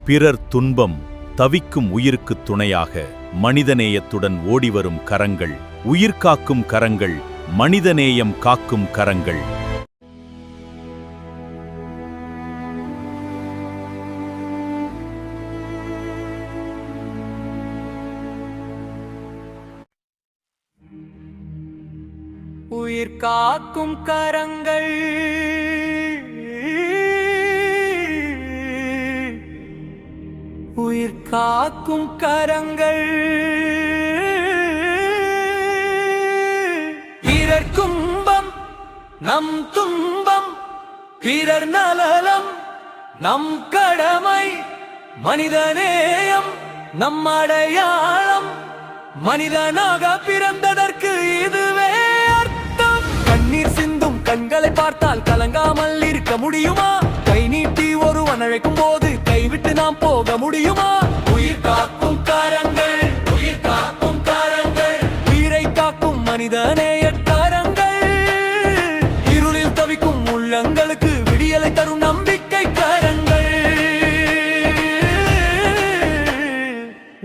பிறர் துன்பம் தவிக்கும் உயிருக்குத் துணையாக மனிதநேயத்துடன் ஓடிவரும் கரங்கள், உயிர்காக்கும் கரங்கள், மனிதநேயம் காக்கும் கரங்கள். உயிர் காக்கும் கரங்கள், உயிர் காக்கும் கரங்கள். பிறர் கும்பம் நம் துன்பம், பிறர் நலலம் நம் கடமை. மனிதநேயம் நம் அடையாளம், மனிதனாக பிறந்ததற்கு இதுவே அர்த்தம். கண்ணீர் சிந்தும் கண்களை பார்த்தால் கலங்காமல் இருக்க முடியுமா? கை நீட்டி ஒருவன் அழைக்கும் போது கைவிட்டு நாம் போக முடியுமா? உயிர் காக்கும் கரங்கள், உயிர் காக்கும் கரங்கள், உயிரை காக்கும் மனிதநேய கரங்கள். இருளில் தவிக்கும் உள்ளங்களுக்கு விடியலை தரும் நம்பிக்கை கரங்கள்.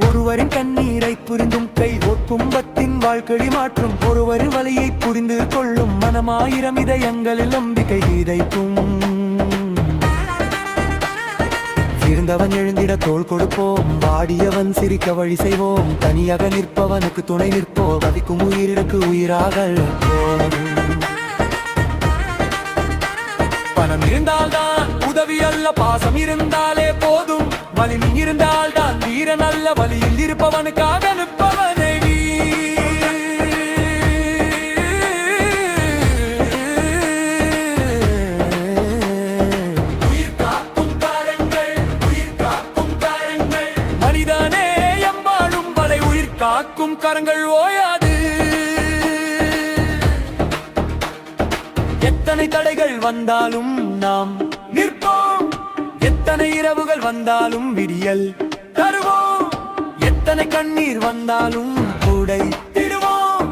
ஒருவரின் கண்ணீரை புரிந்தும் கை துன்பத்தின் வாழ்க்கை மாற்றும், ஒருவரின் வலியை புரிந்து கொள்ளும் மனமாயிரம் இதயங்களில் நம்பிக்கை விதைக்கும். இருந்தவன் எழுந்திட தோள் கொடுப்போம், வாடியவன் சிரிக்க வழி செய்வோம். தனியாக நிற்பவனுக்கு துணை நிற்போம், வதிக்கும் உயிருக்கு உயிராக. பணம் இருந்தால்தான் உதவி அல்ல, பாசம் இருந்தாலே போதும். வலிமை இருந்தால்தான் வீரன் அல்ல, வலியில் இருப்பவனுக்காக நிற்பவனை. காக்கும் கரங்கள் ஓயாது. எத்தனை தடைகள் வந்தாலும் நாம் நிற்போம், எத்தனை இரவுகள் வந்தாலும் விடியல் தருவோம். எத்தனை கண்ணீர் வந்தாலும் கூடை திடுவோம்,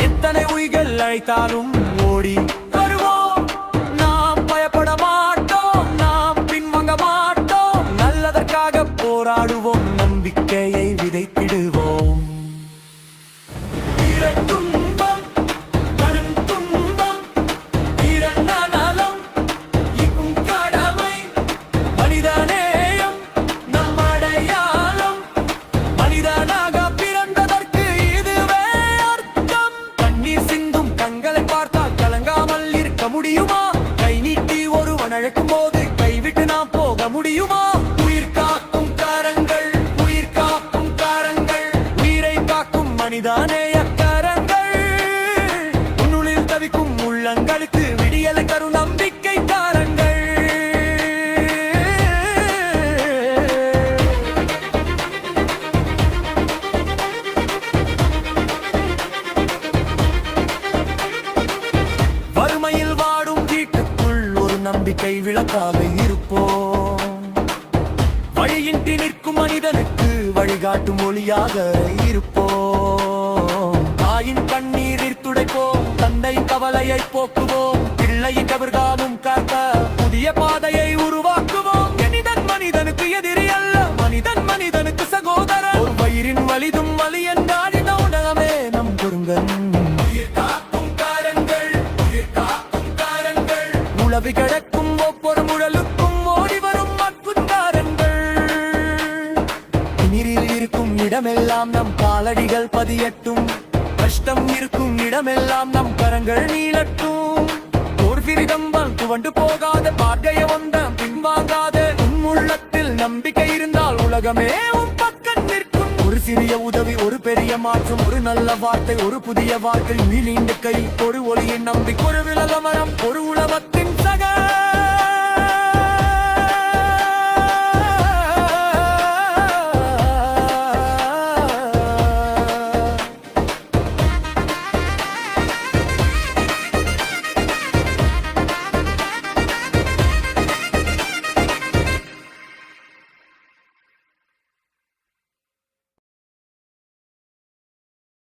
எத்தனை உயிர்கள் அழைத்தாலும் ஓடி வருவோம். நாம் பயப்பட மாட்டோம், நாம் பின்வாங்க மாட்டோம். நல்லதற்காக போராடுவோம், நம்பிக்கையை விதைத்திடுவோம். துன்பம் கடும் துன்பம், பிறர் நலம் இக்கும் கடமை. மனிதநேயம் நம் அடையாளம், மனிதனாக பிறந்ததற்கு இதுவே அர்த்தம். கண்ணீர் சிந்தும் கண்களை பார்த்தால் கலங்காமல் இருக்க முடியுமா? கை நீட்டி ஒருவன் அழைக்கும் போது கைவிட்டு நாம் போக முடியுமா? உயிர் காக்கும் கரங்கள், உயிர் காக்கும் கரங்கள், உயிரை காக்கும் மனிதநேய உள்ளங்களுக்கு விடியலை தரும் நம்பிக்கை காரங்கள். வறுமையில் வாடும் வீட்டுக்குள் ஒரு நம்பிக்கை விளக்காக இருப்போம். வழியின்றி நிற்கும் மனிதனுக்கு வழிகாட்டும் ஒளியாக இருப்போம். தாயின் கண்ணீரில் துடைப்போம், தந்தை கவலையை போக்குவோம். பிள்ளையின் கபர்காலும் காக்க புதிய பாதையை உருவாக்குவோம். மனிதன் மனிதனுக்கு எதிரி அல்ல, மனிதன் மனிதனுக்கு சகோதரன். ஒரு வயிறின் வலிதும் வலி என்றால் இந்த உலகமே நம் குறுங்கன். உயிர் காக்கும் காரங்கள், உயிர் காக்கும் காரங்கள், உளவி கிடக்கும் ஒவ்வொரு முழலுக்கும் ஓடி வரும் அற்புதங்கள். நீரில் இருக்கும் இடமெல்லாம் நம் காலடிகள் பதியட்டும், கஷ்டம் இருக்கும் இடமெல்லாம் நம் கரங்கள் நீளட்டும். ஒரு பிரிதம்பல் துவண்டு போகாத, பார்க்கைய வந்த பின்வாங்காத. உள்ளத்தில் நம்பிக்கை இருந்தால் உலகமே உன் பக்கம் நிற்கும். ஒரு சிறிய உதவி, ஒரு பெரிய மாற்றம், ஒரு நல்ல வார்த்தை, ஒரு புதிய வாழ்க்கை. நீண்ட கை, ஒரு ஒளியின் நம்பிக்கை, ஒரு விலகமரம், ஒரு